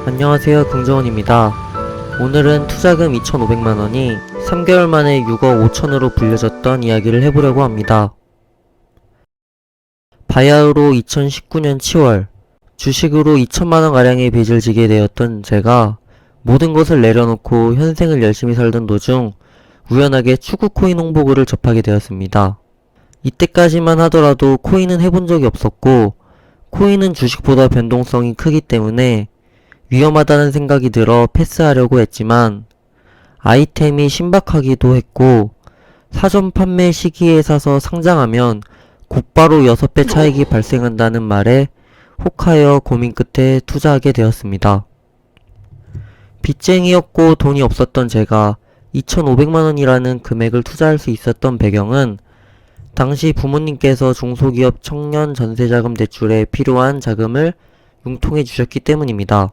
안녕하세요, 긍정원입니다. 오늘은 투자금 2,500만원이 3개월 만에 6억 5천으로 불려졌던 이야기를 해보려고 합니다. 바야흐로 2019년 7월 주식으로 2천만원가량의 빚을 지게 되었던 제가 모든 것을 내려놓고 현생을 열심히 살던 도중 우연하게 축구 코인 홍보글을 접하게 되었습니다. 이때까지만 하더라도 코인은 해본 적이 없었고 코인은 주식보다 변동성이 크기 때문에 위험하다는 생각이 들어 패스하려고 했지만 아이템이 신박하기도 했고 사전 판매 시기에 사서 상장하면 곧바로 6배 차익이 발생한다는 말에 혹하여 고민 끝에 투자하게 되었습니다. 빚쟁이였고 돈이 없었던 제가 2,500만원이라는 금액을 투자할 수 있었던 배경은 당시 부모님께서 중소기업 청년 전세자금 대출에 필요한 자금을 융통해 주셨기 때문입니다.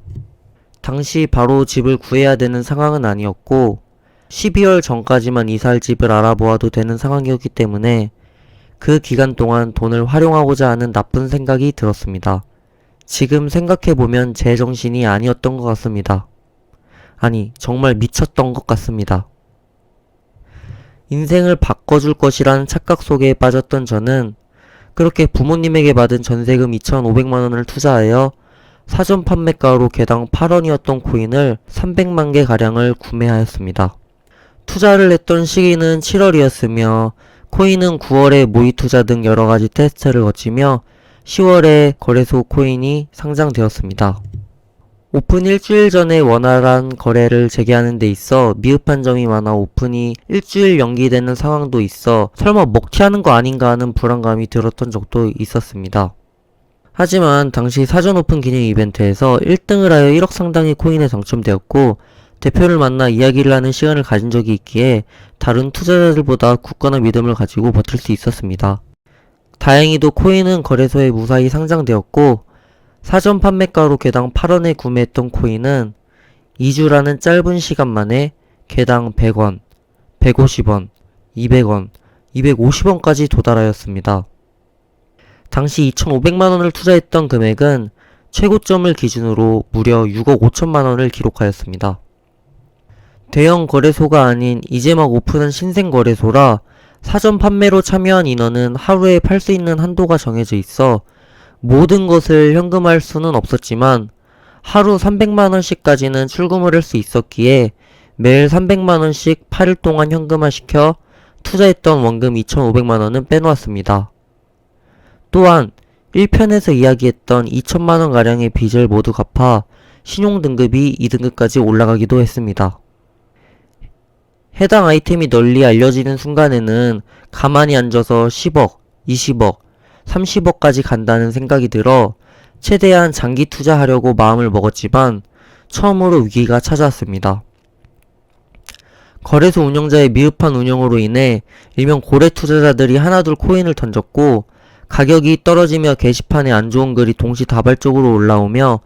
당시 바로 집을 구해야 되는 상황은 아니었고 12월 전까지만 이사할 집을 알아보아도 되는 상황이었기 때문에 그 기간 동안 돈을 활용하고자 하는 나쁜 생각이 들었습니다. 지금 생각해보면 제 정신이 아니었던 것 같습니다. 아니, 정말 미쳤던 것 같습니다. 인생을 바꿔줄 것이라는 착각 속에 빠졌던 저는 그렇게 부모님에게 받은 전세금 2,500만원을 투자하여 사전 판매가로 개당 8원이었던 코인을 300만 개 가량을 구매하였습니다. 투자를 했던 시기는 7월이었으며 코인은 9월에 모의 투자 등 여러가지 테스트를 거치며 10월에 거래소 코인이 상장되었습니다. 오픈 일주일 전에 원활한 거래를 재개하는 데 있어 미흡한 점이 많아 오픈이 일주일 연기되는 상황도 있어 설마 먹튀하는 거 아닌가 하는 불안감이 들었던 적도 있었습니다. 하지만 당시 사전 오픈 기념 이벤트에서 1등을 하여 1억 상당의 코인에 당첨되었고 대표를 만나 이야기를 하는 시간을 가진 적이 있기에 다른 투자자들보다 굳건한 믿음을 가지고 버틸 수 있었습니다. 다행히도 코인은 거래소에 무사히 상장되었고 사전 판매가로 개당 8원에 구매했던 코인은 2주라는 짧은 시간 만에 개당 100원, 150원, 200원, 250원까지 도달하였습니다. 당시 2,500만원을 투자했던 금액은 최고점을 기준으로 무려 6억 5천만원을 기록하였습니다. 대형 거래소가 아닌 이제 막 오픈한 신생 거래소라 사전 판매로 참여한 인원은 하루에 팔 수 있는 한도가 정해져 있어 모든 것을 현금화할 수는 없었지만 하루 300만원씩까지는 출금을 할 수 있었기에 매일 300만원씩 8일 동안 현금화시켜 투자했던 원금 2,500만원은 빼놓았습니다. 또한 1편에서 이야기했던 2천만원가량의 빚을 모두 갚아 신용등급이 2등급까지 올라가기도 했습니다. 해당 아이템이 널리 알려지는 순간에는 가만히 앉아서 10억, 20억, 30억까지 간다는 생각이 들어 최대한 장기 투자하려고 마음을 먹었지만 처음으로 위기가 찾아왔습니다. 거래소 운영자의 미흡한 운영으로 인해 일명 고래 투자자들이 하나둘 코인을 던졌고 가격이 떨어지며 게시판에 안 좋은 글이 동시다발적으로 올라오며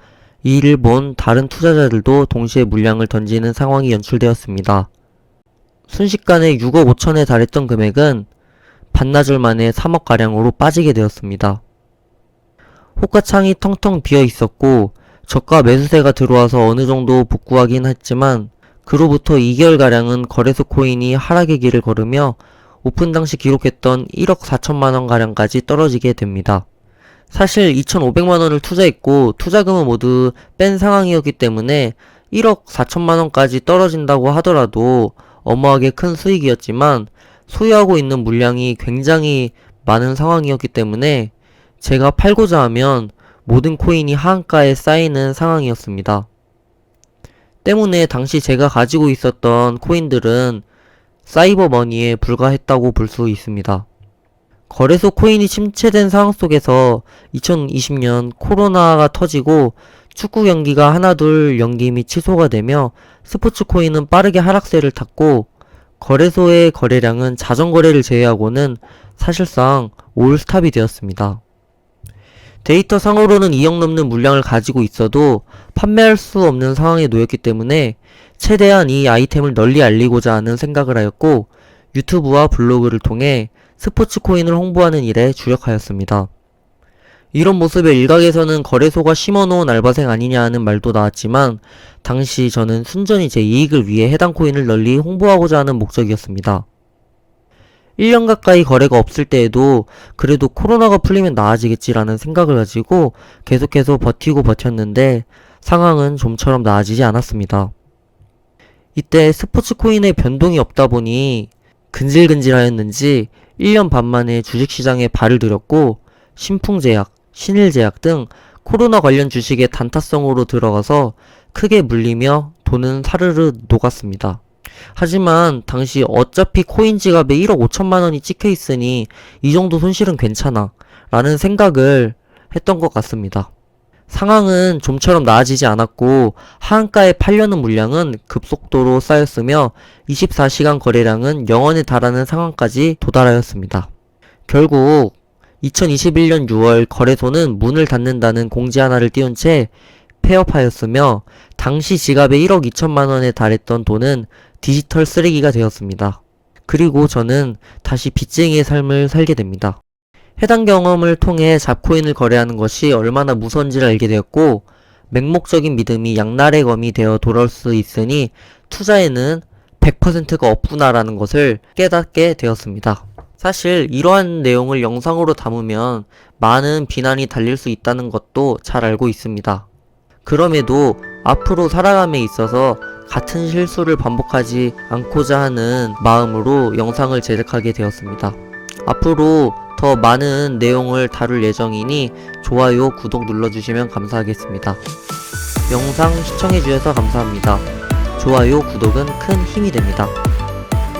이를 본 다른 투자자들도 동시에 물량을 던지는 상황이 연출되었습니다. 순식간에 6억 5천에 달했던 금액은 반나절 만에 3억가량으로 빠지게 되었습니다. 호가창이 텅텅 비어 있었고 저가 매수세가 들어와서 어느 정도 복구하긴 했지만 그로부터 2개월가량은 거래소 코인이 하락의 길을 걸으며 오픈 당시 기록했던 1억 4천만원가량까지 떨어지게 됩니다. 사실 2,500만원을 투자했고 투자금은 모두 뺀 상황이었기 때문에 1억 4천만원까지 떨어진다고 하더라도 어마하게 큰 수익이었지만 소유하고 있는 물량이 굉장히 많은 상황이었기 때문에 제가 팔고자 하면 모든 코인이 하한가에 쌓이는 상황이었습니다. 때문에 당시 제가 가지고 있었던 코인들은 사이버 머니에 불과했다고 볼 수 있습니다. 거래소 코인이 침체된 상황 속에서 2020년 코로나가 터지고 축구 경기가 하나둘 연기 및 취소가 되며 스포츠 코인은 빠르게 하락세를 탔고 거래소의 거래량은 자전거래를 제외하고는 사실상 올스탑이 되었습니다. 데이터 상으로는 2억 넘는 물량을 가지고 있어도 판매할 수 없는 상황에 놓였기 때문에 최대한 이 아이템을 널리 알리고자 하는 생각을 하였고 유튜브와 블로그를 통해 스포츠 코인을 홍보하는 일에 주력하였습니다. 이런 모습에 일각에서는 거래소가 심어놓은 알바생 아니냐 하는 말도 나왔지만 당시 저는 순전히 제 이익을 위해 해당 코인을 널리 홍보하고자 하는 목적이었습니다. 1년 가까이 거래가 없을 때에도 그래도 코로나가 풀리면 나아지겠지라는 생각을 가지고 계속해서 버티고 버텼는데 상황은 좀처럼 나아지지 않았습니다. 이때 스포츠 코인의 변동이 없다 보니 근질근질하였는지 1년 반 만에 주식시장에 발을 들였고 신풍제약, 신일제약 등 코로나 관련 주식에 단타성으로 들어가서 크게 물리며 돈은 사르르 녹았습니다. 하지만 당시 어차피 코인 지갑에 1억 5천만 원이 찍혀 있으니 이 정도 손실은 괜찮아 라는 생각을 했던 것 같습니다. 상황은 좀처럼 나아지지 않았고 하한가에 팔려는 물량은 급속도로 쌓였으며 24시간 거래량은 0원에 달하는 상황까지 도달하였습니다. 결국 2021년 6월 거래소는 문을 닫는다는 공지 하나를 띄운 채 폐업하였으며 당시 지갑에 1억 2천만 원에 달했던 돈은 디지털 쓰레기가 되었습니다. 그리고 저는 다시 빚쟁이의 삶을 살게 됩니다. 해당 경험을 통해 잡코인을 거래하는 것이 얼마나 무서운지를 알게 되었고 맹목적인 믿음이 양날의 검이 되어 돌아올 수 있으니 투자에는 100%가 없구나라는 것을 깨닫게 되었습니다. 사실 이러한 내용을 영상으로 담으면 많은 비난이 달릴 수 있다는 것도 잘 알고 있습니다. 그럼에도 앞으로 살아감에 있어서 같은 실수를 반복하지 않고자 하는 마음으로 영상을 제작하게 되었습니다. 앞으로 더 많은 내용을 다룰 예정이니 좋아요, 구독 눌러주시면 감사하겠습니다. 영상 시청해주셔서 감사합니다. 좋아요, 구독은 큰 힘이 됩니다.